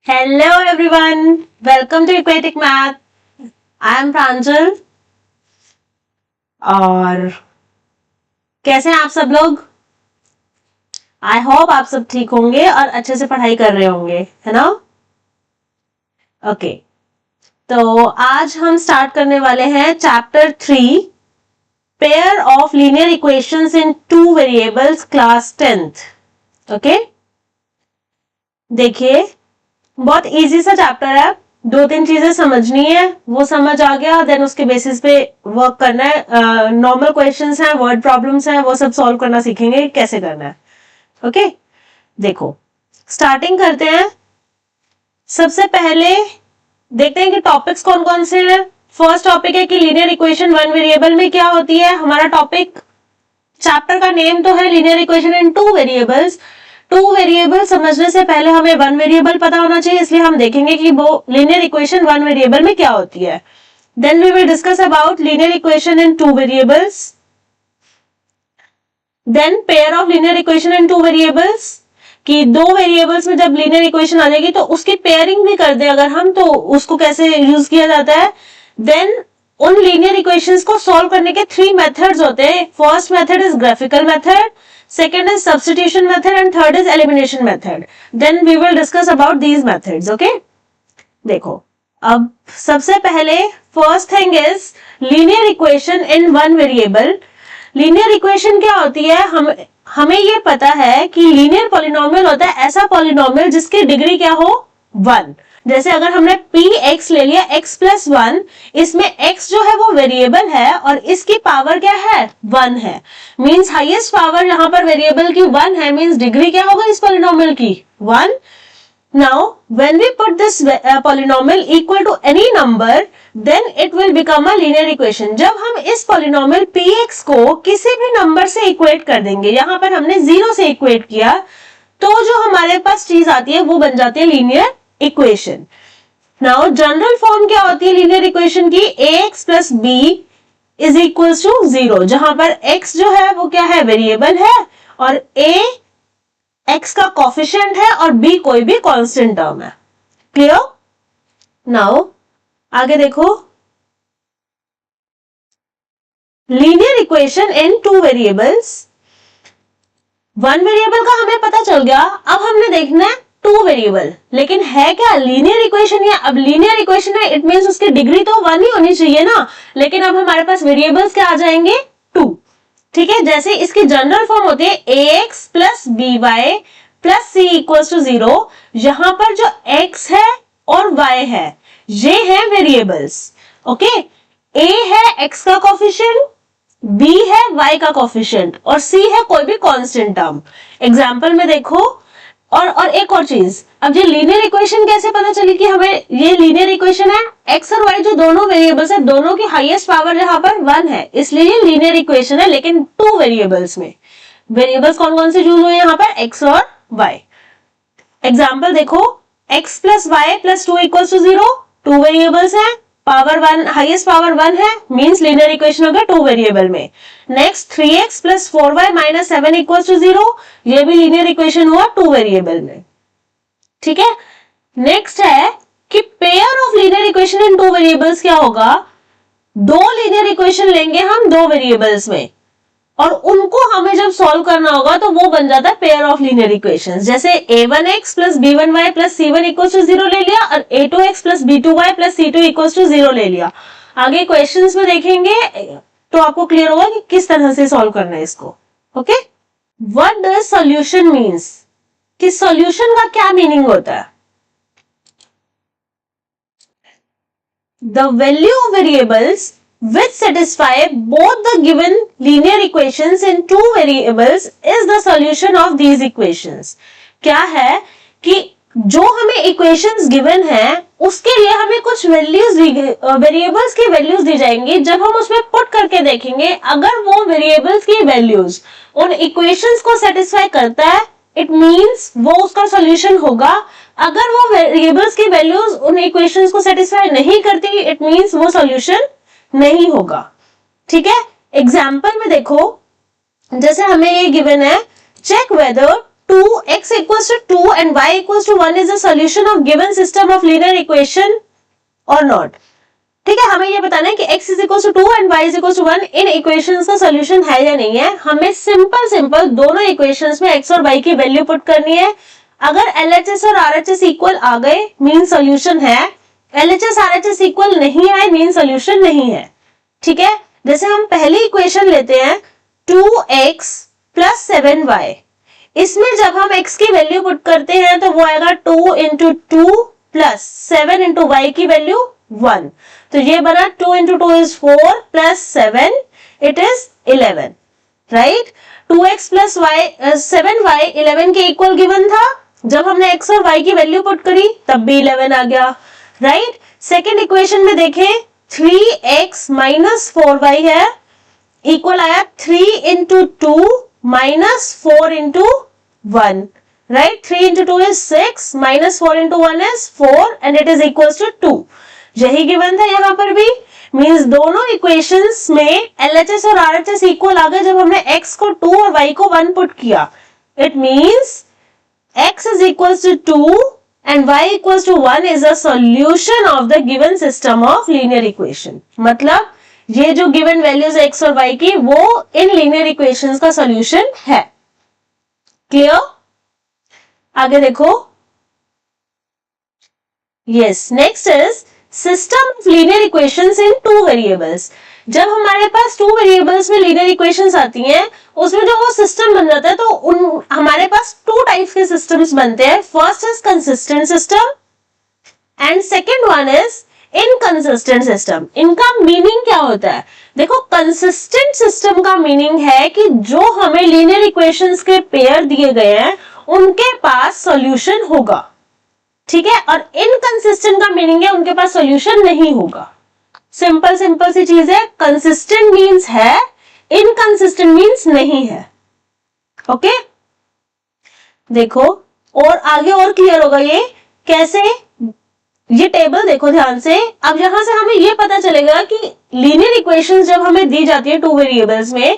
Hello everyone, welcome to Aquatic Math. I am प्रांजल। और कैसे हैं आप सब लोग? आई होप आप सब ठीक होंगे और अच्छे से पढ़ाई कर रहे होंगे, है ना? ओके, तो आज हम स्टार्ट करने वाले हैं chapter 3 pair of linear equations in 2 variables class 10th। Okay, देखिए बहुत इजी सा चैप्टर है, 2-3 चीजें समझनी है, वो समझ आ गया देन उसके बेसिस पे वर्क करना है। नॉर्मल क्वेश्चंस हैं, वर्ड प्रॉब्लम्स हैं, वो सब सॉल्व करना सीखेंगे कैसे करना है। ओके, देखो स्टार्टिंग करते हैं। सबसे पहले देखते हैं कि टॉपिक्स कौन कौन से हैं। फर्स्ट टॉपिक है कि लीनियर इक्वेशन वन वेरिएबल में क्या होती है। हमारा टॉपिक, चैप्टर का नेम तो है linear equation in 2 variables. 2 variable समझने से पहले हमें 1 वेरिएबल पता होना चाहिए, इसलिए हम देखेंगे कि वो लीनियर इक्वेशन 1 वेरिएबल में क्या होती है। Then we will discuss about linear equation in 2 variables. Then pair of linear equation in 2 variables, कि 2 वेरिएबल्स में जब लीनियर इक्वेशन आ जाएगी तो उसकी पेयरिंग भी कर दे अगर हम, तो उसको कैसे यूज किया जाता है। देन उन लीनियर इक्वेशंस को सॉल्व करने के 3 मेथड्स होते हैं। First method is graphical method, second is substitution method and third is elimination method. Then we will discuss about these methods. Okay, देखो अब सबसे पहले first thing is linear equation in one variable. linear equation क्या होती है? हमें ये पता है कि linear polynomial होता है ऐसा polynomial जिसकी डिग्री क्या हो 1। जैसे अगर हमने px ले लिया x plus 1, इसमें x जो है वो वेरिएबल है और इसकी पावर क्या है 1 है। मींस हाईएस्ट पावर यहाँ पर वेरिएबल की 1 है, मींस डिग्री क्या होगा इस पॉलिनोमियल की 1। Now when we put this polynomial equal to any number then it will become a linear equation. जब हम इस पॉलिनोमियल px को किसी भी नंबर से इक्वेट कर देंगे, यहाँ पर हमने 0 से इक्वेट किया, तो जो हमारे पास चीज आती है वो बन जाती है linear equation. Now general form क्या होती है लीनियर इक्वेशन की? ax plus b is equals to 0, जहां पर x जो है वो क्या है वेरिएबल है और a x का कोफिशिएंट है और b कोई भी कांस्टेंट टर्म है। क्लियर? नाउ आगे देखो, linear equation in 2 variables. 1 variable का हमें पता चल गया, अब हमने देखना है 2 वेरिएबल, लेकिन है क्या लीनियर इक्वेशन है। अब लीनियर इक्वेशन है, इट मींस उसकी डिग्री तो 1 ही होनी चाहिए ना, लेकिन अब हमारे पास वेरिएबल्स क्या आ जाएंगे 2। ठीक है, जैसे इसकी जनरल फॉर्म होती है ax plus by plus c equals to 0। यहां पर जो x है और y है ये है वेरिएबल्स। ओके, a है x का कोफिशिएंट, b है y का कोफिशिएंट और c है कोई भी कांस्टेंट टर्म। एग्जांपल में देखो, और एक और चीज, अब ये लीनियर इक्वेशन कैसे पता चली कि हमें ये लीनियर इक्वेशन है? x और y जो दोनों वेरिएबल्स है, दोनों की हाईएस्ट पावर यहाँ पर 1 है, इसलिए ये लीनियर इक्वेशन है, लेकिन 2 वेरिएबल्स में। वेरिएबल्स कौन कौन से चूज हुए यहाँ पर? x और y। एग्जाम्पल देखो, x plus y plus 2 equals to 0, 2 variables है, पावर 1, हाईएस्ट पावर 1 है, मींस लीनियर इक्वेशन होगा 2 वेरिएबल में। Next 3x plus 4y minus 7 equals to 0, ये भी लीनियर इक्वेशन हुआ 2 वेरिएबल में। ठीक है, नेक्स्ट है कि pair of linear equation in 2 variables क्या होगा? 2 लीनियर इक्वेशन लेंगे हम 2 वेरिएबल्स में और उनको हमें जब सॉल्व करना होगा तो वो बन जाता है पेयर ऑफ लीनियर इक्वेशंस। जैसे a1x plus b1y plus c1 equals to 0 ले लिया और a2x plus b2y plus c2 equals to 0 ले लिया। आगे क्वेश्चंस में देखेंगे तो आपको क्लियर होगा कि किस तरह से सॉल्व करना है इसको। Okay, what does solution means? कि सॉल्यूशन का क्या मीनिंग होता है? The value of variables which satisfy both the given linear equations in 2 variables is the solution of these equations. क्या है कि जो हमें equations given है उसके लिए हमें कुछ वैल्यूज वेरिएबल्स की वैल्यूज दी जाएंगी। जब हम उसमें पुट करके देखेंगे, अगर वो वेरिएबल्स की वैल्यूज उन इक्वेशंस को सेटिस्फाई करता है, इट मींस वो उसका सॉल्यूशन होगा। अगर वो वेरिएबल्स की वैल्यूज उन इक्वेशंस को सेटिस्फाई नहीं करती, इट मींस वो सॉल्यूशन नहीं होगा। ठीक है, एग्जाम्पल में देखो, जैसे हमें ये गिवन है, check whether 2x equals to 2 and y equals to 1 is the solution of given system of linear equation or not. ठीक है, हमें ये बताना है कि x is equals to 2 and y is equals to 1 in equations का solution है या नहीं है. हमें सिंपल दोनों इक्वेशंस में x और y की वैल्यू पुट करनी है. अगर LHS और RHS इक्वल आ गए मीन सोल्यूशन है, LHS RHS इक्वल नहीं आए मीन सोल्यूशन नहीं है. ठीक है, जैसे हम पहली इक्वेशन लेते हैं 2x प्लस 7y. इसमें जब हम x की वैल्यू पुट करते हैं तो वो आएगा 2 इंटू 2 प्लस 7 इंटू वाई की वैल्यू 1. तो ये बना 2 into 2 is 4 plus 7 it is 11. Right, 2x plus 7y 11 के इक्वल गिवन था. जब हमने x और y की वैल्यू पुट करी तब भी 11 आ गया. राइट, सेकेंड इक्वेशन में देखें 3x माइनस 4y है, इक्वल आया 3 into 2 minus 4 into 1. Right, 3 into 2 is 6 minus 4 into 1 is 4 and it is equals to 2. यही गिवन था यहाँ पर भी. मींस दोनों इक्वेशंस में LHS और RHS इक्वल आ गए जब हमने x को 2 और y को 1 पुट किया. It means x is equals to 2 and y equals to 1 is a solution of the given system of linear equation. मतलब ये जो गिवन वैल्यूज x और y की वो इन लीनियर इक्वेशंस का सॉल्यूशन है. क्लियर? आगे देखो. Yes, next is system of linear equations in two variables. जब हमारे पास टू वेरिएबल्स में लीनियर इक्वेशंस आती हैं, उसमें जो वो सिस्टम बन जाता है तो हमारे पास टू टाइप्स के सिस्टम्स बनते हैं. First is consistent system and second one is inconsistent system. इनका मीनिंग क्या होता है? देखो, कंसिस्टेंट सिस्टम का मीनिंग है कि जो हमें लीनियर इक्वेशंस के पेयर दिए गए हैं उनके पास सॉल्यूशन होगा. ठीक है, और इनकंसिस्टेंट का मीनिंग है उनके पास सॉल्यूशन नहीं होगा. सिंपल सी चीज है. कंसिस्टेंट मीन्स है, इनकंसिस्टेंट मीन्स नहीं है. ओके, देखो और आगे और क्लियर होगा ये कैसे. ये टेबल देखो ध्यान से. अब यहां से हमें ये पता चलेगा कि लीनियर इक्वेशंस जब हमें दी जाती है टू वेरिएबल्स में,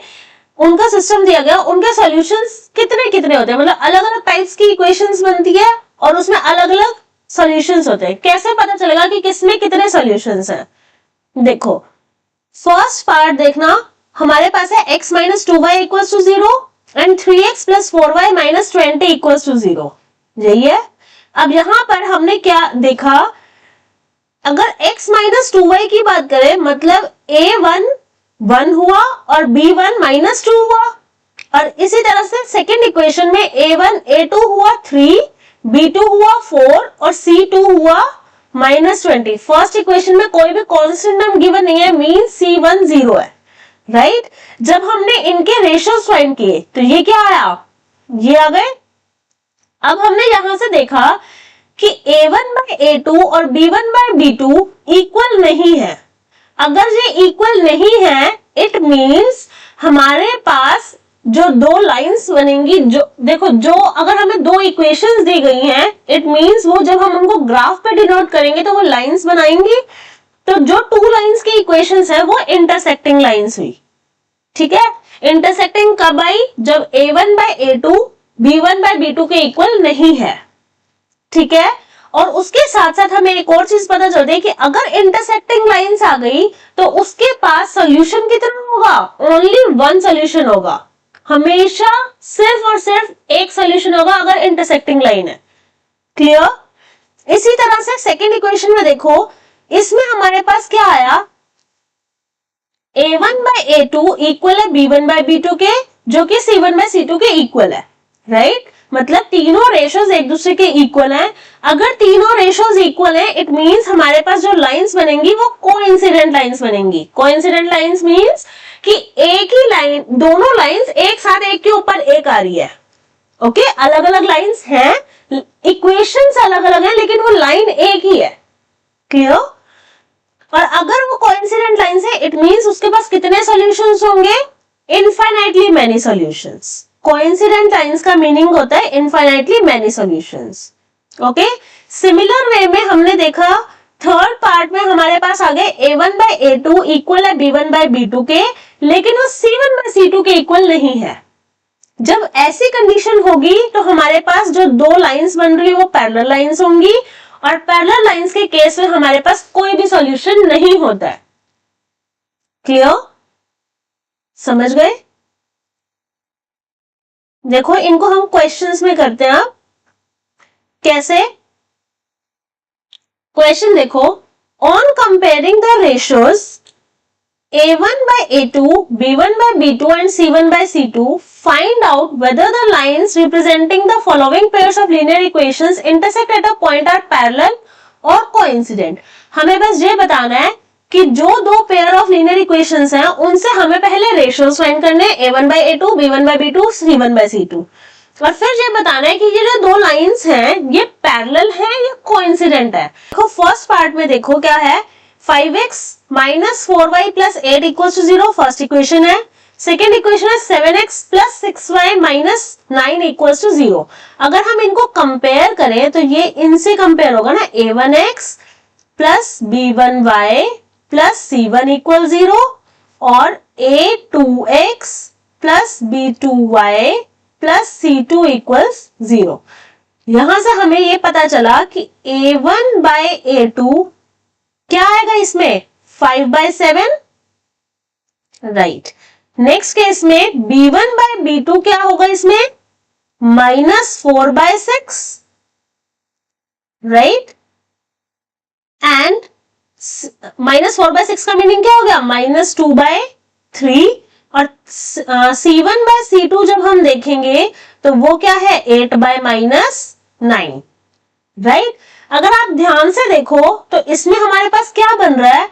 उनका सिस्टम दिया गया, उनके सॉल्यूशंस कितने होते हैं. मतलब अलग अलग टाइप्स की इक्वेशंस बनती है और उसमें अलग अलग सॉल्यूशंस होते हैं. कैसे पता चलेगा कि किसमें कितने सॉल्यूशंस हैं? देखो, फर्स्ट पार्ट देखना, हमारे पास है x minus 2y equals to 0 and 3x plus 4y minus 20 equals to 0. यही है. अब यहां पर हमने क्या देखा, अगर x माइनस 2y की बात करें मतलब a1 1 हुआ और b1 माइनस 2 हुआ. और इसी तरह से सेकेंड इक्वेशन में a1 a2 हुआ 3, b2 हुआ 4 और c2 हुआ माइनस 20. फर्स्ट इक्वेशन में कोई भी कांस्टेंट टर्म गिवन नहीं है, मीन c1 0 है. राइट, जब हमने इनके रेशियोज फाइंड किए तो ये क्या आया, ये आ गए. अब हमने यहां से देखा कि a1 by a2 और b1 by b2 इक्वल नहीं है. अगर ये इक्वल नहीं है इट मींस हमारे पास जो दो लाइंस बनेंगी, जो देखो, जो अगर हमें दो इक्वेशंस दी गई हैं इट मींस वो जब हम उनको ग्राफ पे डिनोट करेंगे तो वो लाइंस बनाएंगी. तो जो टू लाइंस की इक्वेशंस है वो इंटरसेक्टिंग लाइंस हुई. ठीक है, इंटरसेक्टिंग कब आई? जब a1 by a2 b1 by b2 के इक्वल नहीं है. ठीक है, और उसके साथ साथ हमें एक और चीज पता चलती है कि अगर इंटरसेक्टिंग लाइंस आ गई तो उसके पास सॉल्यूशन कितना होगा? ओनली वन सॉल्यूशन होगा. हमेशा सिर्फ और सिर्फ एक सॉल्यूशन होगा अगर इंटरसेक्टिंग लाइन है. क्लियर? इसी तरह से सेकेंड इक्वेशन में देखो, इसमें हमारे पास क्या आया, a1 by a2 इक्वल है b1 by b2 के, जो कि c1 by c2 के इक्वल है. राइट, मतलब तीनों रेशियोज एक दूसरे के इक्वल हैं. अगर तीनों रेशियोज इक्वल हैं इट मींस हमारे पास जो लाइंस बनेंगी वो कोइंसिडेंट लाइंस बनेंगी. कोइंसिडेंट लाइंस मींस कि एक ही लाइन, दोनों लाइंस एक साथ एक के ऊपर एक आ रही है. ओके, अलग अलग लाइंस हैं, इक्वेशंस अलग अलग हैं, लेकिन वो लाइन एक ही है. क्लियर? और अगर वो कोइंसिडेंट लाइंस है इट मींस उसके पास कितने सॉल्यूशंस होंगे? Infinitely many solutions. Coincident lines का मीनिंग होता है infinitely many solutions. Okay, similar way में हमने देखा थर्ड पार्ट में हमारे पास आ गए a1 by a2 इक्वल है b1 by b2 के, लेकिन वो c1 by c2 के इक्वल नहीं है. जब ऐसी कंडीशन होगी तो हमारे पास जो दो लाइंस बन रही है वो पैरेलल लाइंस होंगी, और पैरेलल लाइंस के केस में हमारे पास कोई भी सॉल्यूशन नहीं होता है। क्लियर? समझ गए? देखो इनको हम क्वेश्चंस में करते हैं। अब कैसे? क्वेश्चन देखो, on comparing the ratios A1 by A2, B1 by B2 and C1 by C2, find out whether the lines representing the following pairs of linear equations intersect at a point are parallel or coincident। हमें बस ये बताना है कि जो दो pair of linear equations हैं उनसे हमें पहले रेशियोज फाइंड करने, A1 by A2, B1 by B2, C1 by C2, और फिर ये बताना है कि ये जो दो लाइंस हैं ये पैरेलल हैं या कोइंसिडेंट है। देखो फर्स्ट पार्ट में देखो क्या है, 5x minus 4y plus 8 equals to 0 first equation है। सेकेंड इक्वेशन है 7x plus 6y minus 9 equals to 0। अगर हम इनको कंपेयर करें तो ये इनसे कंपेयर होगा ना, a1x plus b1y plus c1 equal 0 और a2x plus b2y plus c2 equals 0। यहां से हमें ये पता चला कि a1 by a2 क्या आएगा इसमें, 5/7, राइट। नेक्स्ट केस में b1 by b2 क्या होगा इसमें, -4/6, राइट। एंड -4/6 का मीनिंग क्या हो गया, -2/3, और C1 by C2 जब हम देखेंगे तो वो क्या है, 8/-9, राइट। अगर आप ध्यान से देखो तो इसमें हमारे पास क्या बन रहा है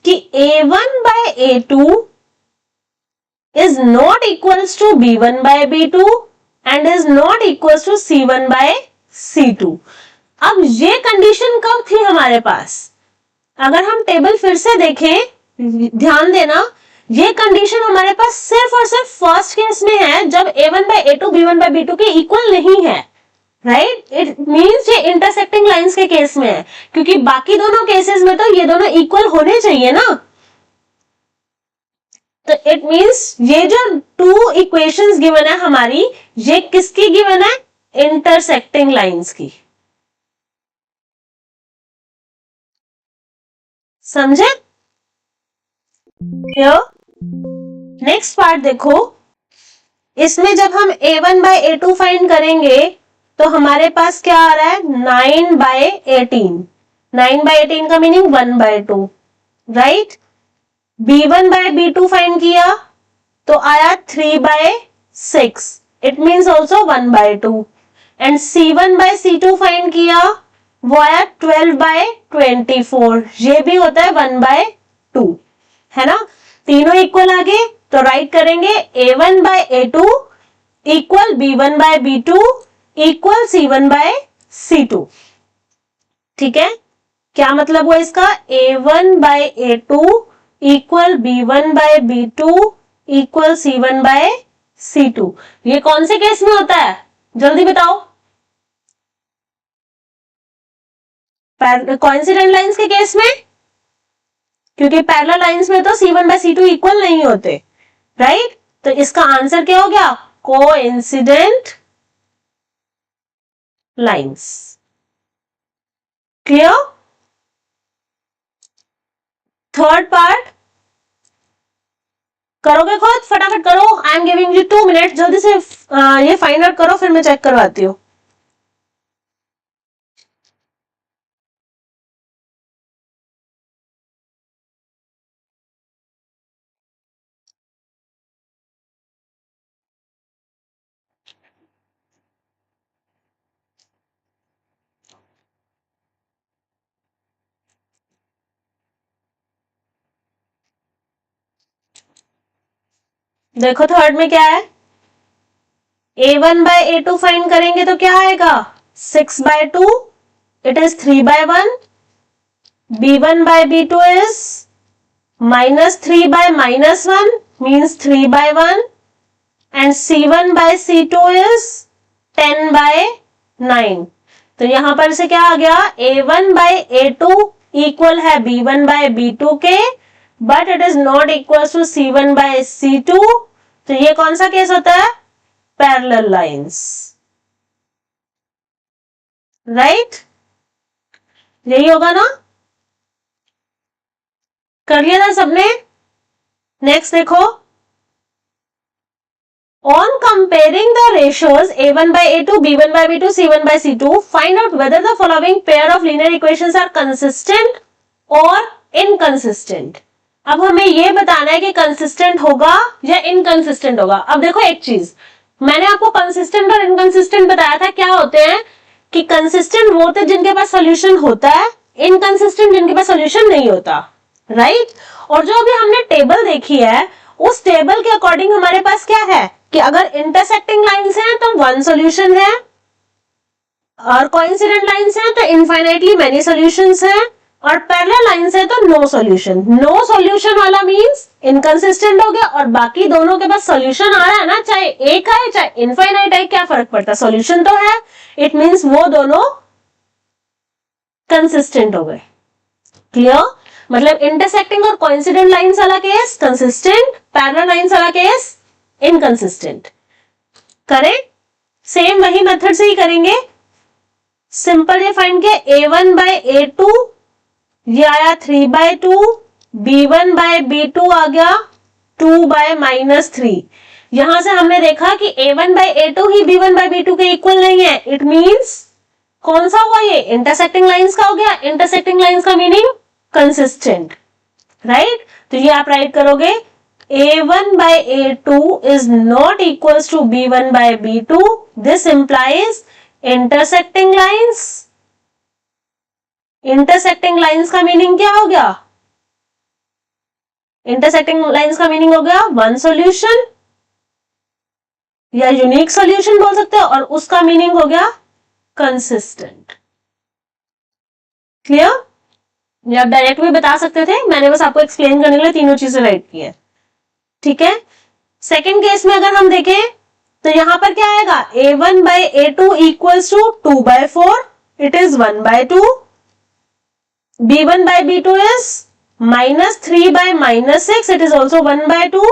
कि A1 by A2 is not equals to B1 by B2 and is not equals to C1 by C2। अब ये कंडीशन कब थी हमारे पास, अगर हम टेबल फिर से देखें, ध्यान देना, ये कंडीशन हमारे पास सिर्फ और सिर्फ फर्स्ट केस में है जब A1 by A2 B1 by B2 के इक्वल नहीं है, राइट। इट मीन्स ये इंटरसेक्टिंग लाइंस के केस में है, क्योंकि बाकी दोनों केसेस में तो ये दोनों इक्वल होने चाहिए ना। तो इट मीन्स ये जो टू इक्वेशंस गिवन है हमारी, ये किसकी गिवन है, इंटरसेक्टिंग लाइंस की। समझे? नेक्स्ट पार्ट देखो, इसमें जब हम A1 by A2 फाइंड करेंगे तो हमारे पास क्या आ रहा है, 9/18। 9/18 का meaning 1/2, right. B1 by B2 find किया तो आया 3/6, it means also 1/2। And C1 by C2 find किया, वो आया 12/24, ये भी होता है 1/2, है ना। तीनों इक्वल आ गए तो राइट करेंगे A1 by A2 equal B1 by B2 equal C1 by C2। ठीक है, क्या मतलब हुआ इसका, A1 by A2 equal B1 by B2 equal C1 by C2। ये कौन से केस में होता है, जल्दी बताओ। कोइंसिडेंट लाइंस के केस में, क्योंकि पैरेलल लाइंस में तो C1 by C2 इक्वल नहीं होते, राइट। तो इसका आंसर क्या हो गया, coincident lines. Clear? Third part करोगे खुद, फटाफट करो, I am giving you 2 minute, जल्दी से ये फाइंड आउट करो, फिर मैं चेक करवाती हूँ। देखो थर्ड में क्या है, A1 by A2 फाइंड करेंगे तो क्या आएगा, 6/2, it is 3/1। B1 by B2 is -3/-1 means 3/1 and C1 by C2 is 10/9। तो यहां पर से क्या आ गया, A1 by A2 इक्वल है B1 by B2 के, but it is not equal to C1 by C2। तो ये कौन सा केस होता है, पैरेलल लाइंस, राइट? यही होगा ना? कर लिया था सबने? नेक्स्ट देखो, on comparing the ratios a1 by a2, b1 by b2, c1 by c2, find out whether the following pair of linear equations are consistent or inconsistent. अब हमें ये बताना है कि कंसिस्टेंट होगा या इनकंसिस्टेंट होगा. अब देखो एक चीज, मैंने आपको कंसिस्टेंट और इनकंसिस्टेंट बताया था. क्या होते हैं कि कंसिस्टेंट वो होते जिनके पास सोल्यूशन होता है, इनकंसिस्टेंट जिनके पास सोल्यूशन नहीं होता, राइट? और जो अभी हमने टेबल देखी है, उस टेबल के अकॉर्डिंग हमारे पास क्या है कि अगर इंटरसेक्टिंग लाइंस हैं तो वन सॉल्यूशन है, और कोइंसिडेंट लाइंस हैं तो इनफाइनाइटली मेनी सॉल्यूशंस हैं, और पैरेलल लाइंस है तो नो सॉल्यूशन. नो सॉल्यूशन वाला मींस इनकंसिस्टेंट हो गया, और बाकी दोनों के पास सॉल्यूशन आ रहा है ना, चाहे एक है चाहे इनफाइनाइट है, क्या फर्क पड़ता है, सॉल्यूशन तो है. इट मींस वो दोनों कंसिस्टेंट हो गए. क्लियर? मतलब इंटरसेक्टिंग और कोइंसिडेंट लाइंस वाला केस कंसिस्टेंट, पैरेलल लाइंस वाला केस इनकंसिस्टेंट. करें सेम वही मेथड से ही करेंगे. सिंपल ये फाइंड किया, a1 by a2 ये आया 3 by 2, b1 by b2 आ गया 2 by -3. यहां से हमने देखा कि a1 by a2 he b1 by b2 के इक्वल नहीं है. इट मींस कौन सा हुआ ये? इंटरसेक्टिंग लाइंस का हो गया. इंटरसेक्टिंग लाइंस का मीनिंग कंसिस्टेंट, राइट? तो ये आप राइट करोगे, a1 by a2 is not equals to b1 by b2. This implies intersecting lines. Intersecting lines का मीनिंग क्या हो गया? इंटरसेक्टिंग लाइंस का मीनिंग हो गया वन सॉल्यूशन या यूनिक सॉल्यूशन बोल सकते हो, और उसका मीनिंग हो गया कंसिस्टेंट. क्लियर? ये आप डायरेक्ट भी बता सकते थे, मैंने बस आपको एक्सप्लेन करने के लिए तीनों चीजें राइट की है. ठीक है? सेकेंड केस में अगर हम देखें तो यहां पर क्या आएगा, a1 by a2 equals to 2 by 4, it is 1 by 2. b1 by b2 is -3 by -6, it is also 1 by 2.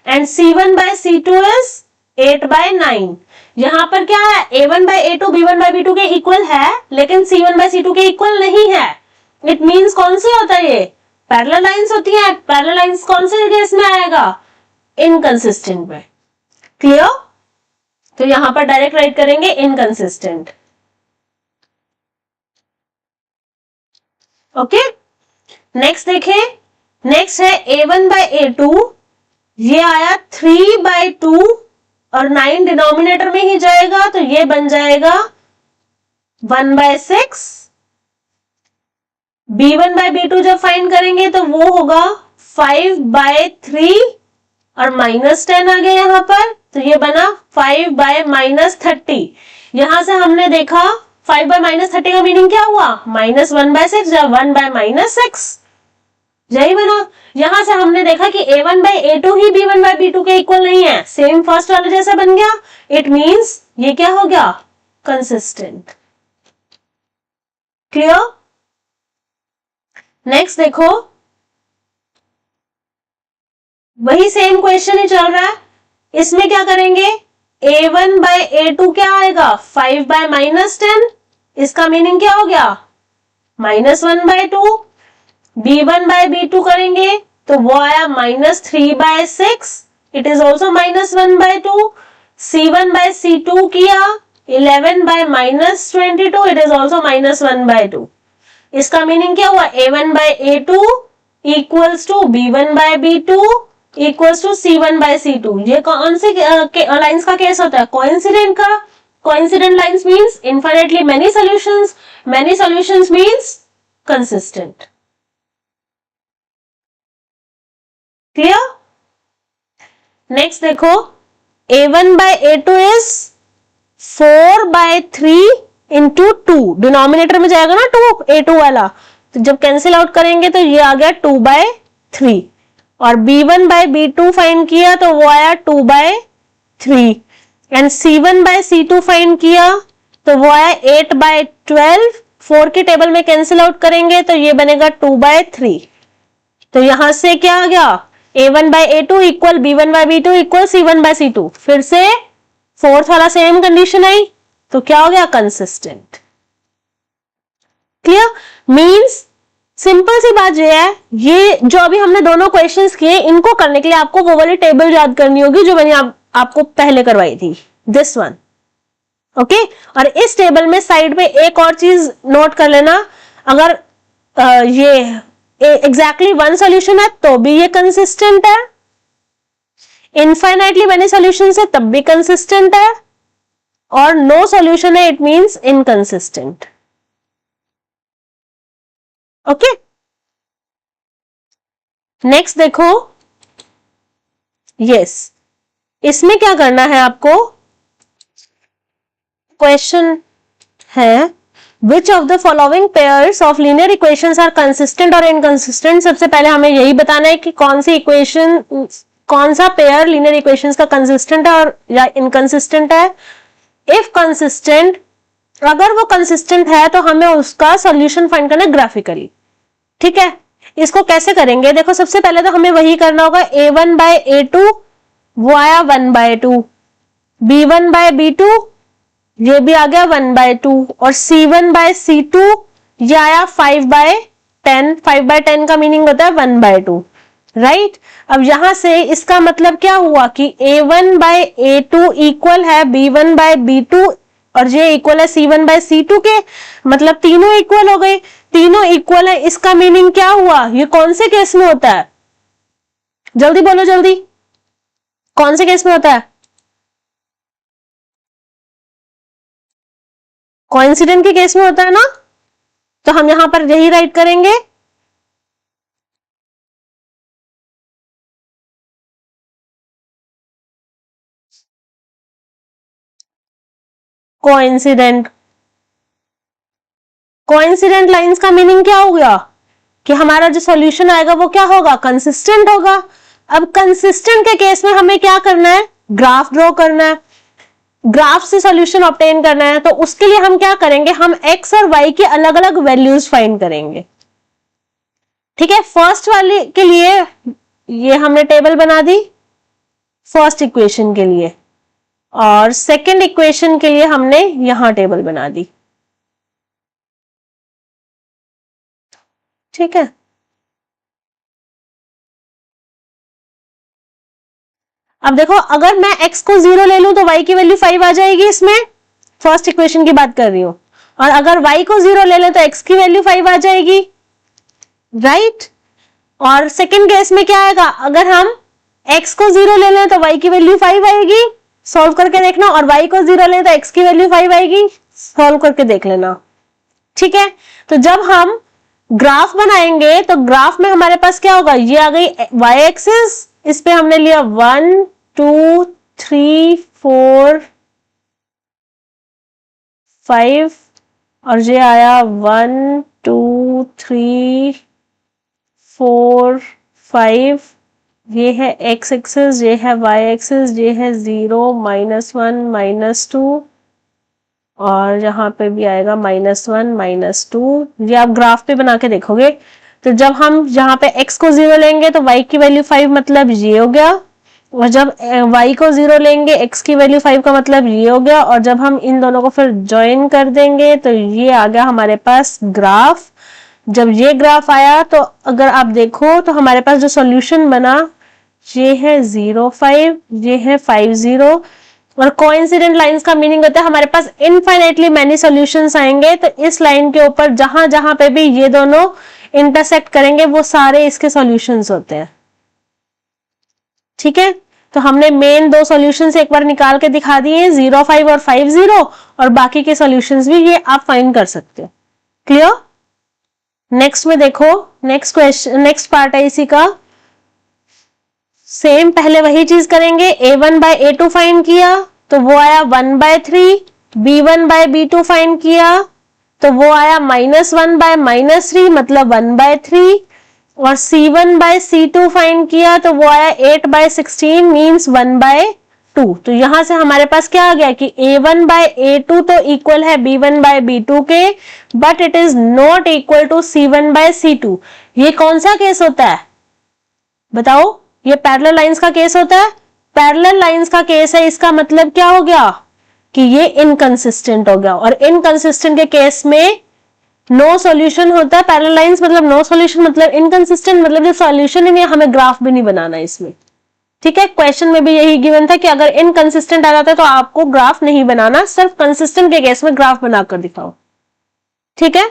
and c1 by c2 is 8 by 9. यहां पर क्या है, a1 by a2 b1 by b2 के इक्वल है, लेकिन c1 by c2 के equal नहीं है. इट मींस कौन सी होता है ये? पैरेलल लाइंस होती है. पैरेलल लाइंस कौन से केस में आएगा? इनकंसिस्टेंट में. क्लियर? तो यहां पर डायरेक्ट राइट करेंगे इनकंसिस्टेंट. ओके, नेक्स्ट देखें. नेक्स्ट है a1 by a2, ये आया 3 by 2 और 9 डिनोमिनेटर में ही जाएगा, तो ये बन जाएगा 1 by 6. b1 by b2 जब फाइंड करेंगे तो वो होगा 5 by 3 और -10 आ गया यहां पर, तो ये बना 5 by -30. यहां से हमने देखा 5 by -30 का मीनिंग क्या हुआ, -1 by 6 या 1 by -6, यही बना. यहां से हमने देखा कि a1 by a2 he b1 by b2 के इक्वल नहीं है, सेम फर्स्ट वाले जैसा बन गया. इट मींस ये क्या हो गया, कंसिस्टेंट. क्लियर? नेक्स्ट देखो, वही सेम क्वेश्चन ही चल रहा है. इसमें क्या करेंगे, a1 by a2 क्या आएगा, 5 by -10. इसका मीनिंग क्या हो गया, -1 by 2. b1 by b2 करेंगे तो वो आया -3 by 6. It is also -1 by 2. c1 by c2 किया 11 by -22. It is also -1 by 2. इसका मीनिंग क्या हुआ, a1 by a2 equals to b1 by b2 equals to c1 by c2. ये कौन सी लाइंस का केस होता है, कोइंसिडेंट का. Coincident lines means infinitely many solutions, many solutions means consistent. Clear? Next देखो, a1 by a2 is 4 by 3 into 2. Denominator में जाएगा ना 2, a2 वाला, तो जब कैंसिल आउट करेंगे तो ये आ गया 2 by 3. और b1 by b2 फाइंड किया तो वो आया 2 by 3. And c1 by c2 find किया तो वो आया 8 by 12. 4 की टेबल में कैंसिल आउट करेंगे तो ये बनेगा 2 by 3. तो यहां से क्या आ गया, a1 by a2 equal b1 by b2 equal c1 by c2. फिर से फोर्थ वाला सेम कंडीशन आई, तो क्या हो गया, कंसिस्टेंट। क्लियर? मींस सिंपल सी बात ये है, ये जो अभी हमने दोनों क्वेश्चंस किए, इनको करने के लिए आपको वो वाली टेबल याद करनी होगी जो मैंने आपको पहले करवाई थी, दिस वन। ओके, और इस टेबल में साइड में एक और चीज नोट कर लेना, अगर ये एग्जैक्टली वन सॉल्यूशन है तो भी ये कंसिस्टेंट है, इनफाइनाइटली मैनी सॉल्यूशन है तब भी कंसिस्टेंट है, और नो सॉल्यूशन है it means inconsistent. Okay, next देखो, यस, इसमें क्या करना है आपको, क्वेश्चन है which of the following pairs of linear equations are consistent और इनकंसिस्टेंट। सबसे पहले हमें यही बताना है कि कौन सी इक्वेशन, कौन सा पेयर लीनियर इक्वेशंस का कंसिस्टेंट है और या इनकंसिस्टेंट है। इफ कंसिस्टेंट, अगर वो कंसिस्टेंट है तो हमें उसका सॉल्यूशन फाइंड करना है ग्राफिकली। ठीक है, इसको कैसे करेंगे, देखो सबसे पहले तो हमें वही करना होगा, a1 by a2 वो आया 1/2, b1 by b2 ये भी आ गया 1/2, और c1 by c2 ये आया 5/10। 5/10 का मीनिंग होता है 1/2, राइट। अब यहां से इसका मतलब क्या हुआ कि a1 by a2 इक्वल है b1 by b2 और ये इक्वल है c1 by c2 के, मतलब तीनों इक्वल हो गए, तीनों इक्वल है। इसका मीनिंग क्या हुआ, ये कौन से केस में होता है, जल्दी बोलो जल्दी, कौन से केस में होता है, कोइंसिडेंट के केस में होता है ना, तो हम यहां पर यही राइट करेंगे। कोइंसिडेंट, कोइंसिडेंट लाइंस का मीनिंग क्या हो गया कि हमारा जो सॉल्यूशन आएगा वो क्या होगा, कंसिस्टेंट होगा। अब कंसिस्टेंट के केस में हमें क्या करना है, ग्राफ ड्रॉ करना है, ग्राफ से सॉल्यूशन ऑब्टेन करना है। तो उसके लिए हम क्या करेंगे, हम x और y की अलग अलग वैल्यूज फाइंड करेंगे। ठीक है, फर्स्ट वाले के लिए ये हमने टेबल बना दी फर्स्ट इक्वेशन के लिए, और सेकंड इक्वेशन के लिए हमने यहां टेबल बना दी। ठीक है, अब देखो अगर मैं x को 0 ले लूं तो y की वैल्यू 5 आ जाएगी, इसमें फर्स्ट इक्वेशन की बात कर रही हूं, और अगर y को 0 ले लें तो x की वैल्यू 5 आ जाएगी, राइट। और सेकंड केस में क्या आएगा, अगर हम x को 0 ले लें तो y की वैल्यू 5 आएगी, सॉल्व करके देखना, और y को 0 लें तो x की वैल्यू 5 आएगी, सॉल्व करके देख लेना। ठीक है, तो जब हम ग्राफ बनाएंगे तो ग्राफ में हमारे पास क्या होगा, ये आ गई y एक्सिस, इस पे हमने लिया 1 2 3 4 5, और ये आया 1 2 3 4 5, ये है x एक्सिस, ये है y एक्सिस, ये है 0 -1 -2, और यहाँ पे भी आएगा -1 -2। ये आप ग्राफ पे बना के देखोगे, तो जब हम यहाँ पे x को 0 लेंगे तो y की वैल्यू 5, मतलब ये हो गया, और जब y को 0 लेंगे x की वैल्यू 5 का मतलब ये हो गया, और जब हम इन दोनों को फिर ज्वाइन कर देंगे तो ये आ गया हमारे पास ग्राफ। जब ये ग्राफ आया तो अगर आप देखो तो हमारे पास जो सॉल्यूशन बना, ये है 0 5, ये है 5 0, और कोइंसिडेंट लाइंस का मीनिंग होता है हमारे पास इनफाइनाइटली मैनी सॉल्यूशंस आएंगे, तो इस लाइन के ऊपर जहां जहां पे भी ये दोनों इंटरसेक्ट करेंगे वो सारे इसके सॉल्यूशंस होते हैं। ठीक है, तो हमने मेन दो सॉल्यूशंस एक बार निकाल के दिखा दिए, 0 5 और 5 0, और बाकी के सॉल्यूशंस भी ये आप फाइंड कर सकते हो। क्लियर? नेक्स्ट में देखो, नेक्स्ट क्वेश्चन, नेक्स्ट पार्ट है इसी का, सेम पहले वही चीज करेंगे। a1 by a2 फाइंड किया तो वो आया 1/3, b1 by b2 फाइंड किया तो वो आया -1 by -3, मतलब 1/3, और c1 by c2 फाइंड किया तो वो आया 8/16 मींस 1/2। तो यहां से हमारे पास क्या आ गया कि a1 by a2 तो इक्वल है b1 by b2 के, but it is not equal to c1 by c2। ये कौन सा केस होता है बताओ, ये पैरेलल लाइंस का केस होता है, पैरेलल लाइंस का केस है, इसका मतलब क्या हो गया कि ये इनकंसिस्टेंट हो गया, और इनकंसिस्टेंट के केस में नो सॉल्यूशन होता है। पैरेलल लाइंस मतलब नो सॉल्यूशन, मतलब इनकंसिस्टेंट, मतलब जो सॉल्यूशन है हमें ग्राफ भी नहीं बनाना है इसमें। ठीक है, क्वेश्चन में भी यही गिवन था कि अगर इनकंसिस्टेंट आ जाता है तो आपको ग्राफ नहीं बनाना, सिर्फ कंसिस्टेंट के केस में ग्राफ बनाकर दिखाओ। ठीक है,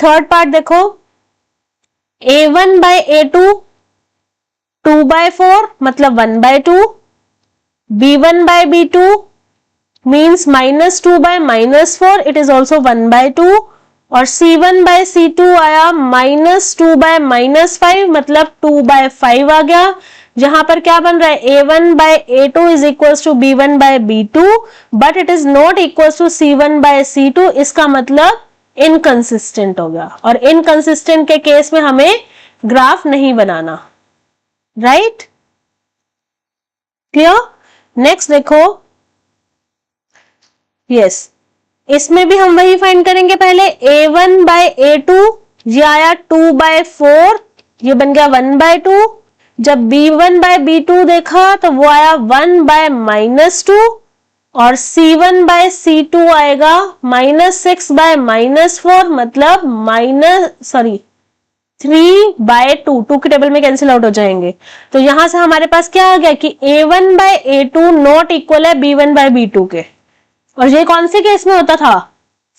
थर्ड पार्ट देखो, a1 बाय a2 2/4 मतलब 1/2, b1 by b2 means -2 by -4, it is also 1/2, और c1 बाय c2 आया -2 by -5 मतलब 2/5 आ गया। जहां पर क्या बन रहा है, a1 by a2 is equal to b1 by b2, but it is not equal to c1 by c2, इसका मतलब इनकंसिस्टेंट हो गया, और इनकंसिस्टेंट के केस में हमें ग्राफ नहीं बनाना। Right, clear. नेक्स्ट देखो, यस इसमें भी हम वही फाइंड करेंगे। पहले a1 बाय a2 ये आया 2/4, ये बन गया 1/2। जब b1 बाय b2 देखा तो वो आया 1 बाय -2, और c1 बाय c2 आएगा -6 बाय -4 मतलब3/2, 2 के टेबल में कैंसिल आउट हो जाएंगे। तो यहां से हमारे पास क्या आ गया कि a1 by a2 not equal है b1 बाय b2 के, और ये कौन से केस में होता था,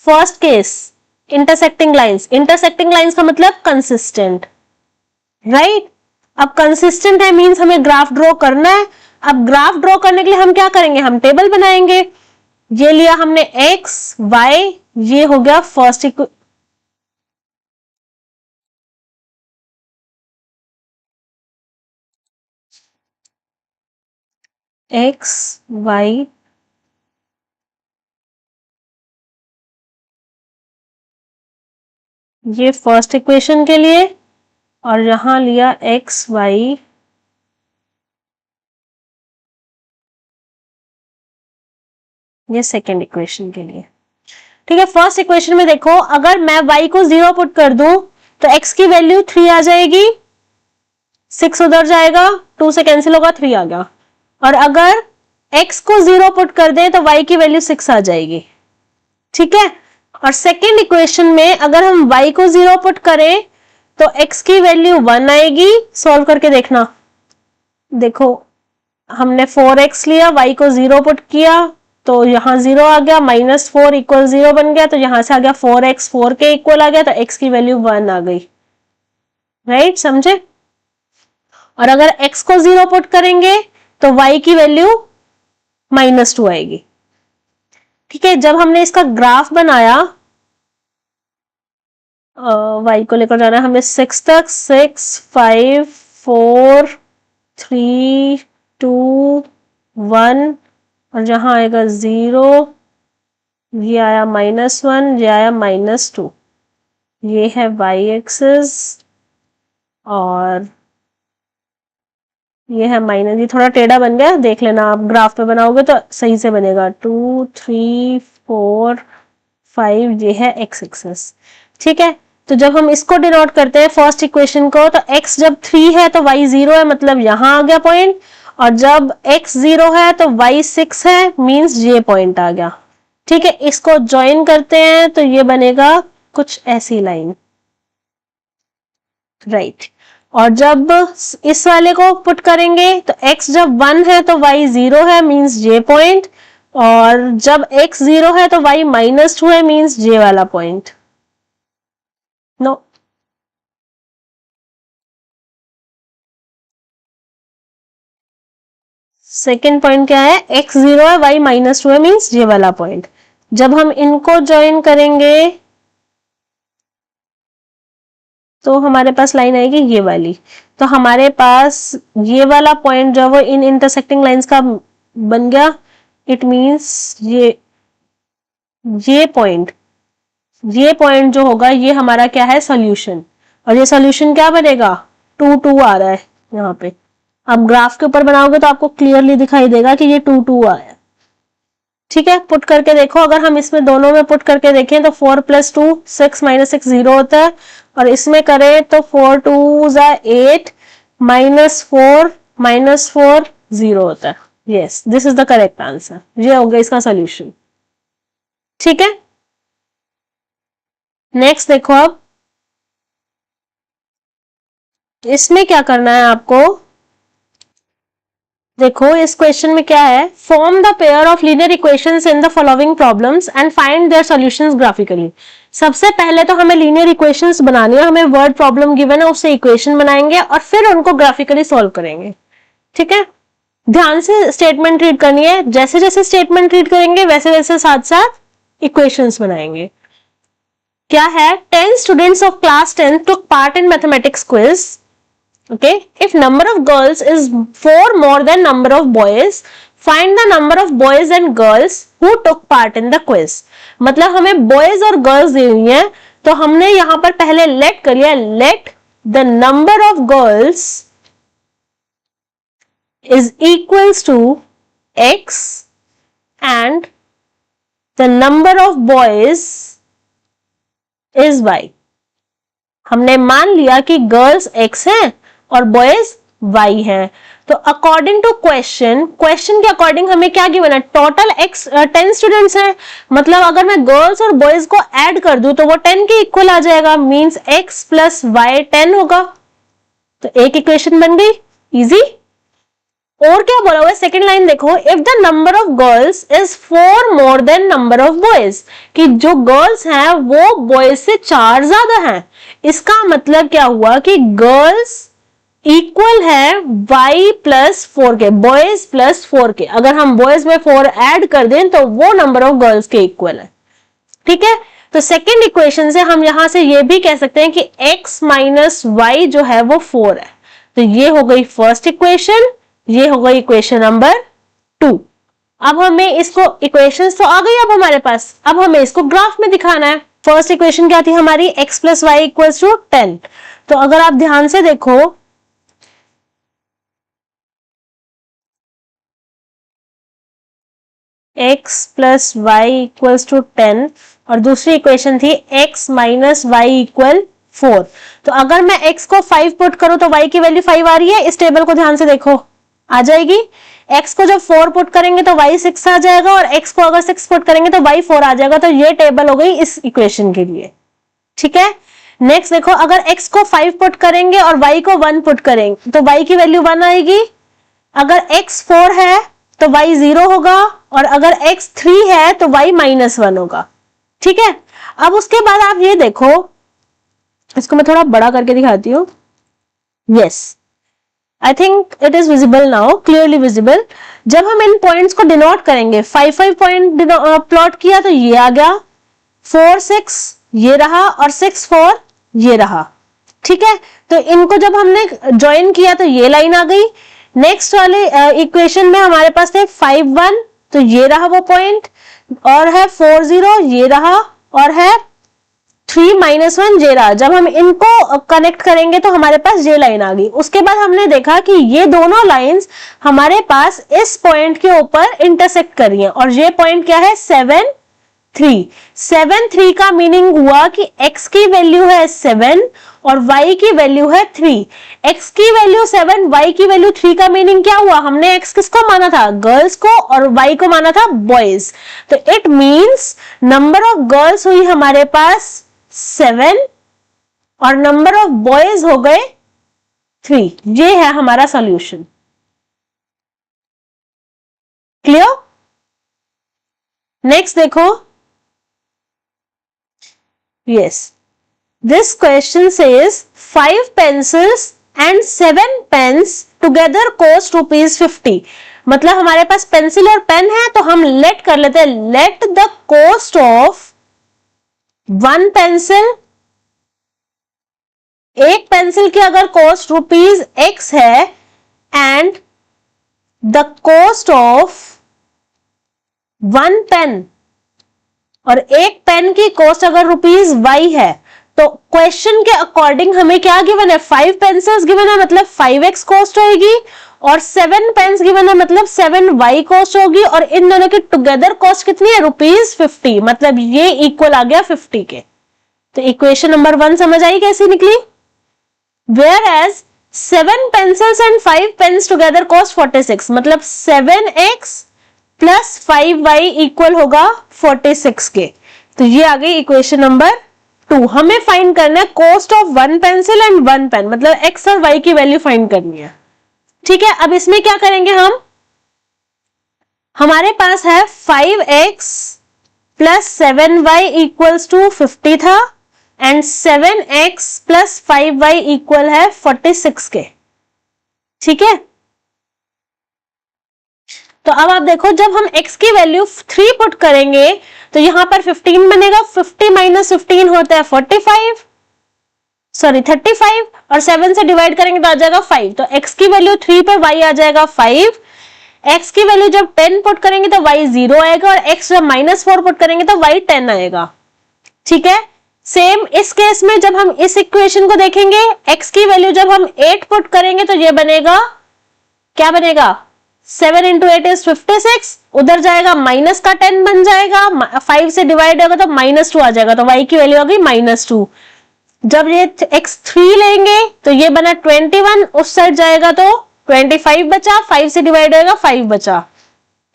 first case, intersecting lines. Intersecting lines का मतलब कंसिस्टेंट। राइट, अब कंसिस्टेंट है मींस हमें ग्राफ ड्रॉ करना है। अब ग्राफ ड्रॉ करने के लिए हम क्या करेंगे, हम टेबल बनाएंगे। ये लिया हमने एक्स वाई, ये हो गया फर्स्ट एक्स वाई, ये फर्स्ट इक्वेशन के लिए, और यहां लिया एक्स वाई, ये सेकेंड इक्वेशन के लिए। ठीक है, फर्स्ट इक्वेशन में देखो, अगर मैं y को 0 पुट कर दूं तो x की वैल्यू 3 आ जाएगी, 6 उधर जाएगा, 2 से कैंसिल होगा, 3 आ गया। और अगर x को 0 पुट कर दे तो y की वैल्यू 6 आ जाएगी। ठीक है, और सेकेंड इक्वेशन में अगर हम y को 0 पुट करें तो x की वैल्यू 1 आएगी। सॉल्व करके देखना, देखो हमने 4x लिया, y को 0 पुट किया तो यहां 0 आ गया, -4 इक्वल 0 बन गया, तो यहां से आ गया 4x, 4 के इक्वल आ गया, तो x की वैल्यू 1 आ गई। राइट, समझे। और अगर x को 0 पुट करेंगे तो y की वैल्यू -2 आएगी। ठीक है, जब हमने इसका ग्राफ बनाया, y को लेकर जाना है हमें 6 तक, 6 5 4 3 2 1, और जहां आएगा 0, ये आया -1, ये आया -2, ये है y एक्सिस, और ये है माइनस, ये थोड़ा टेढ़ा बन गया, देख लेना आप ग्राफ पे बनाओगे तो सही से बनेगा। 2 3 4 5, ये है x एक्सिस। ठीक है, तो जब हम इसको डिनोट करते हैं फर्स्ट इक्वेशन को, तो x जब 3 है तो y 0 है, मतलब यहां आ गया पॉइंट, और जब x 0 है तो y 6 है, मींस ये पॉइंट आ गया। ठीक है, इसको ज्वाइन करते हैं तो ये बनेगा कुछ ऐसी लाइन। राइट, और जब इस वाले को पुट करेंगे तो x जब 1 है तो y 0 है, मींस ये पॉइंट, और जब x 0 है तो y -2 है, मींस ये वाला पॉइंट। नो, सेकेंड पॉइंट क्या है, x 0 है, y -2 है, मींस ये वाला पॉइंट। जब हम इनको ज्वाइन करेंगे तो हमारे पास लाइन आएगी ये वाली, तो हमारे पास ये वाला पॉइंट जो वो इन इंटरसेक्टिंग लाइंस का बन गया। इट मींस ये पॉइंट जो होगा ये हमारा क्या है, सॉल्यूशन। और ये सॉल्यूशन क्या बनेगा, 2 2 आ रहा है यहाँ पे। आप ग्राफ के ऊपर बनाओगे तो आपको क्लियरली दिखाई देगा कि ये 2 2 आया। ठीक है, पुट करके देखो, अगर हम इसमें दोनों में पुट करके देखें तो 4 + 2 6 -6 0 होता है, और इसमें करें तो 4 2 8 -4 -4 0 होता है। Yes, this is the correct answer, ये हो गया इसका सॉल्यूशन। ठीक है, नेक्स्ट देखो, अब इसमें क्या करना है आपको, देखो इस क्वेश्चन में क्या है, form the pair of linear equations in the following problems and find their solutions graphically. सबसे पहले तो हमें लीनियर इक्वेशंस बनानी है, हमें वर्ड प्रॉब्लम गिवन है, उससे इक्वेशन बनाएंगे और फिर उनको ग्राफिकली सॉल्व करेंगे। ठीक है, ध्यान से स्टेटमेंट रीड करनी है, जैसे जैसे स्टेटमेंट रीड करेंगे वैसे वैसे साथ साथ इक्वेशंस बनाएंगे। क्या है, 10 students of class 10 took part in mathematics quiz. Okay, if number of girls is 4 more than number of boys, find the number of boys and girls who took part in the quiz. मतलब हमें boys और girls दी हुई है, तो हमने यहां पर पहले let कर लिया, let the number of girls is equals to x and the number of boys is y. हमने मान लिया कि गर्ल्स x हैं और बॉयज y है, तो अकॉर्डिंग टू क्वेश्चन के अकॉर्डिंग हमें क्या गिवन है, टोटल x 10 स्टूडेंट्स हैं, मतलब अगर मैं गर्ल्स और बॉयज को ऐड कर दूं तो वो 10 के इक्वल आ जाएगा, मींस x प्लस y 10 होगा, तो एक इक्वेशन बन गई, इजी। और क्या बोला हुआ है, सेकेंड लाइन देखो, if the number of girls is 4 more than number of boys, कि जो गर्ल्स हैं वो बॉयज से 4 ज्यादा हैं, इसका मतलब क्या हुआ कि गर्ल्स इक्वल है y प्लस 4 के, बॉयज प्लस 4 के, अगर हम बॉयज में 4 ऐड कर दें तो वो नंबर ऑफ गर्ल्स के इक्वल है। ठीक है, तो सेकेंड इक्वेशन से हम यहां से ये भी कह सकते हैं कि x माइनस वाई जो है वो 4 है, तो ये हो गई फर्स्ट इक्वेशन, ये हो गई इक्वेशन नंबर 2। अब हमें इसको, इक्वेशंस तो आ गई अब हमारे पास, अब हमें इसको ग्राफ में दिखाना है। फर्स्ट इक्वेशन क्या थी हमारी, x plus y equals to 10, तो अगर आप ध्यान से देखो, x plus y equals to 10 और दूसरी इक्वेशन थी x माइनस वाई इक्वल 4, तो अगर मैं x को 5 पुट करूं तो y की वैल्यू 5 आ रही है, इस टेबल को ध्यान से देखो, आ जाएगी। x को जब 4 पुट करेंगे तो y 6 आ जाएगा, और x को अगर 6 पुट करेंगे तो y 4 आ जाएगा, तो ये टेबल हो गई इस इक्वेशन के लिए। ठीक है, नेक्स्ट देखो, अगर x को 5 पुट करेंगे और y को 1 पुट करेंगे तो y की वैल्यू 1 आएगी, अगर x 4 है तो y 0 होगा, और अगर x 3 है तो y माइनस 1 होगा। ठीक है, अब उसके बाद आप ये देखो, इसको मैं थोड़ा बड़ा करके दिखाती हूं, yes, I think it is visible now, clearly visible. जब हम इन पॉइंट्स को डिनोट करेंगे, 5 पॉइंट प्लॉट किया तो ये आ गया, 4 6 ये रहा, और 6 4 ये रहा। ठीक है, तो इनको जब हमने ज्वाइन किया तो ये लाइन आ गई। नेक्स्ट वाले इक्वेशन में हमारे पास थे 5 1, तो ये रहा वो पॉइंट, और है 4 0 ये रहा, और है 3 माइनस 1 ये रहा। जब हम इनको कनेक्ट करेंगे तो हमारे पास ये लाइन आ गई। उसके बाद हमने देखा कि ये दोनों लाइंस हमारे पास इस पॉइंट के ऊपर इंटरसेक्ट कर रही हैं, और ये पॉइंट क्या है, 7 3। 7 3 का मीनिंग हुआ कि x की वैल्यू है 7 और y की वैल्यू है 3। x की वैल्यू 7, y की वैल्यू 3 का मीनिंग क्या हुआ, हमने x किसको माना था, गर्ल्स को, और y को माना था बॉयज, तो it means number of girls हुई हमारे पास 7 और नंबर ऑफ बॉयज हो गए 3। ये है हमारा सॉल्यूशन। क्लियर? नेक्स्ट देखो, yes, this question says 5 pencils and 7 pens together cost ₹50। मतलब हमारे पास पेंसिल और पेन है, तो हम लेट कर लेते हैं, let the cost of 1 pencil, एक पेंसिल की अगर कॉस्ट ₹X है, and the cost of 1 pen, और एक पेन की कॉस्ट अगर ₹Y है, तो क्वेश्चन के अकॉर्डिंग हमें क्या गिवन है, 5 पेंसिल्स गिवन है मतलब 5x कॉस्ट होगी, और 7 पेन्स गिवन है मतलब 7y कॉस्ट होगी, और इन दोनों की टुगेदर कॉस्ट कितनी है, ₹50, मतलब ये इक्वल आ गया 50 के। तो इक्वेशन नंबर 1 समझ आई कैसी निकली। Whereas 7 pencils and 5 pens together cost 46, मतलब 7x प्लस 5y इक्वल होगा 46 के। तो ये आ गई इक्वेशन नंबर 2। हमें फाइंड करना है cost of 1 pencil and 1 pen, मतलब x और y की वैल्यू फाइंड करनी है। ठीक है, अब इसमें क्या करेंगे हम, हमारे पास है 5x plus 7y equals to 50 था and 7x plus 5y equal है 46 के। ठीक है, तो अब आप देखो जब हम x की वैल्यू 3 पुट करेंगे तो यहां पर 15 बनेगा, 50 माइनस 15 होता है 35 और 7 से डिवाइड करेंगे तो आ जाएगा 5। तो x की वैल्यू 3 पर y आ जाएगा 5। x की वैल्यू जब 10 पुट करेंगे तो y 0 आएगा और x जब -4 पुट करेंगे तो y 10 आएगा। ठीक है, सेम इस केस में जब हम इस इक्वेशन को देखेंगे, x की वैल्यू जब हम 8 पुट करेंगे तो ये बनेगा, क्या बनेगा, 7 into 8 is 56, उधर जाएगा माइनस का 10 बन जाएगा, 5 से डिवाइड होगा तो -2 आ जाएगा, तो y की वैल्यू आ गई -2। जब ये x3 लेंगे तो ये बना 21, उस साइड जाएगा तो 25 बचा, 5 से डिवाइड होगा 5 बचा,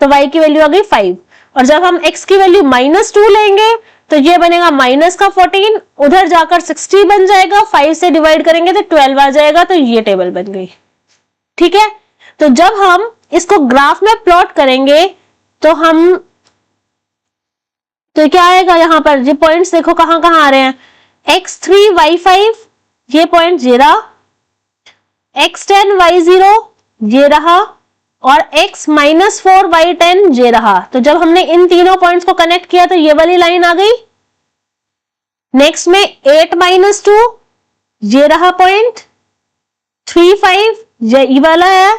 तो y की वैल्यू आ गई 5। और जब हम x की वैल्यू -2 लेंगे तो ये बनेगा माइनस का 14, उधर जाकर 60 बन जाएगा, 5 से डिवाइड करेंगे तो 12 आ जाएगा, तो ये टेबल बन गई। ठीक है, तो जब हम इसको ग्राफ में प्लॉट करेंगे तो क्या आएगा, यहां पर ये पॉइंट्स देखो कहां कहां आ रहे हैं, x3 y5 ये पॉइंट ये रहा, x10 y0 ये रहा और x -4 y10 ये रहा। तो जब हमने इन तीनों पॉइंट्स को कनेक्ट किया तो ये वाली लाइन आ गई। नेक्स्ट में 8 -2 ये रहा पॉइंट, 3 5 ये वाला है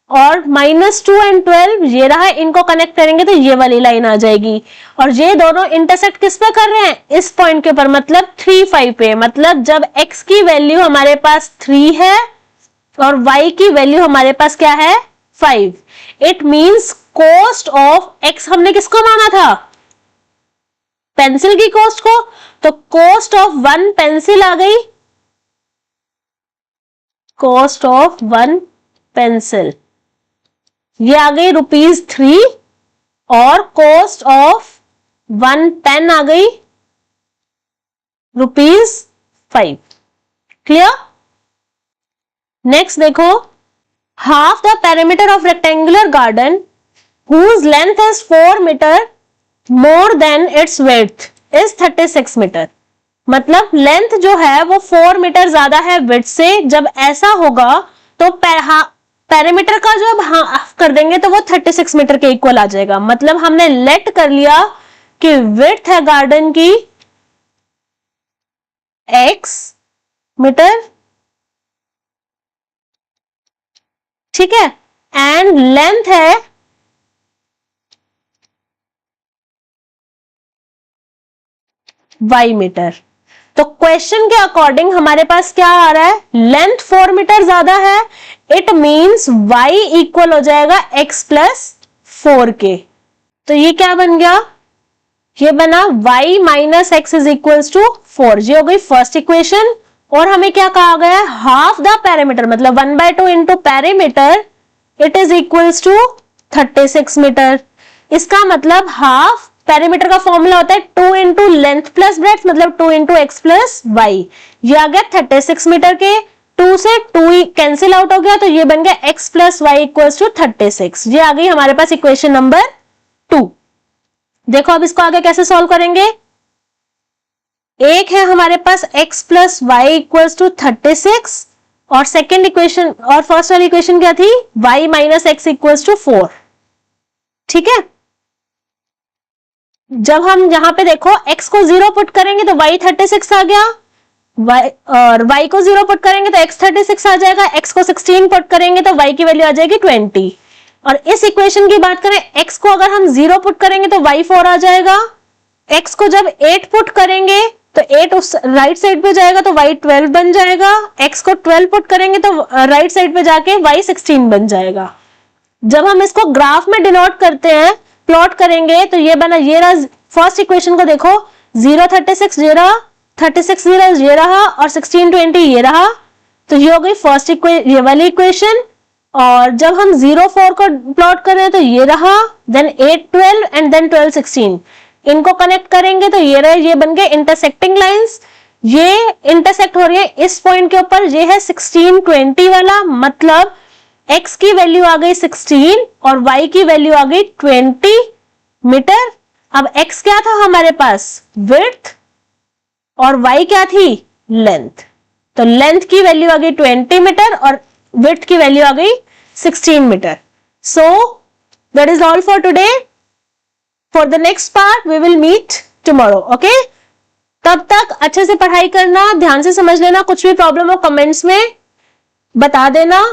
और -2 एंड 12 ये रहा, इनको कनेक्ट करेंगे तो ये वाली लाइन आ जाएगी। और ये दोनों इंटरसेक्ट किस पे कर रहे हैं, इस पॉइंट के ऊपर, मतलब 3 5 पे। मतलब जब x की वैल्यू हमारे पास 3 है और y की वैल्यू हमारे पास क्या है 5, it means cost of x हमने किसको माना था, पेंसिल की कॉस्ट को, तो कॉस्ट ऑफ 1 पेंसिल आ गई, कॉस्ट ऑफ 1 पेंसिल ये आ गई ₹3 और कॉस्ट ऑफ 1 पेन आ गई ₹5। क्लियर। नेक्स्ट देखो, half the perimeter of rectangular garden whose length is 4 meter more than its width is 36 meter। मतलब लेंथ जो है वो 4 मीटर ज्यादा है विड्थ से। जब ऐसा होगा तो पेरीमीटर का जो हाफ कर देंगे तो वो 36 मीटर के इक्वल आ जाएगा। मतलब हमने लेट कर लिया कि विड्थ है गार्डन की x मीटर, ठीक है, एंड लेंथ है y मीटर। तो क्वेश्चन के अकॉर्डिंग हमारे पास क्या आ रहा है, लेंथ 4 मीटर ज्यादा है, इट मींस y इक्वल हो जाएगा x प्लस 4 के। तो ये क्या बन गया, ये बना y minus x is equals to 4। ये हो गई फर्स्ट इक्वेशन। और हमें क्या कहा गया है, हाफ द पेरीमीटर, मतलब 1/2 into perimeter it is equals to 36 metre. इसका मतलब हाफ पेरीमीटर का फॉर्मूला होता है 2 इंटू लेंथ प्लस ब्रेड्थ, मतलब 2 इंटू एक्स प्लस वाई। ये आ गया 36 मीटर के, 2 से 2 कैंसिल आउट हो गया तो ये बन गया x plus y equals to 36। ये आ गई हमारे पास इक्वेशन नंबर 2। देखो अब इसको आगे कैसे सॉल्व करेंगे। एक है हमारे पास x plus y equals to 36 और सेकेंड इक्वेशन और फर्स्ट वाली इक्वेशन क्या थी, y minus x equals to 4। ठीक है, जब हम यहां पे देखो x को 0 पुट करेंगे तो y 36 आ गया, और y को 0 पुट करेंगे तो x 36 आ जाएगा, x को 16 पुट करेंगे तो y की वैल्यू आ जाएगी 20। और इस इक्वेशन की बात करें, x को अगर हम 0 पुट करेंगे तो y 4 आ जाएगा, x को जब 8 पुट करेंगे तो 8 उस राइट साइड पे जाएगा तो y 12 बन जाएगा, x को 12 पुट करेंगे तो राइट साइड पे जाके y 16 बन जाएगा। जब हम इसको ग्राफ में डिनोट करते हैं, प्लॉट करेंगे तो ये बना, ये रहा फर्स्ट इक्वेशन को देखो, 0 36 ये रहा, 36 0 ये रहा और 16 20 ये रहा। तो ये हो गई फर्स्ट ये वाली इक्वेशन। और जब हम 0 4 को प्लॉट कर रहे हैं तो ये रहा, देन 8 12 एंड देन 12 16, इनको कनेक्ट करेंगे तो ये रहे, ये बन गए इंटरसेक्टिंग लाइंस। ये इंटरसेक्ट हो रही है इस पॉइंट के ऊपर, ये है 16 20 वाला, मतलब x की वैल्यू आ गई 16 और y की वैल्यू आ गई 20 मीटर। अब x क्या था हमारे पास, विड्थ, और y क्या थी, लेंथ। तो लेंथ की वैल्यू आ गई 20 मीटर और विड्थ की वैल्यू आ गई 16 metre. So that is all for today. For the next part we will meet tomorrow. Okay, तब तक अच्छे से पढ़ाई करना, ध्यान से समझ लेना, कुछ भी प्रॉब्लम हो कमेंट्स में बता देना।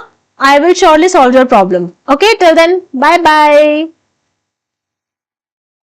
I will surely solve your problem. Okay, till then, bye bye.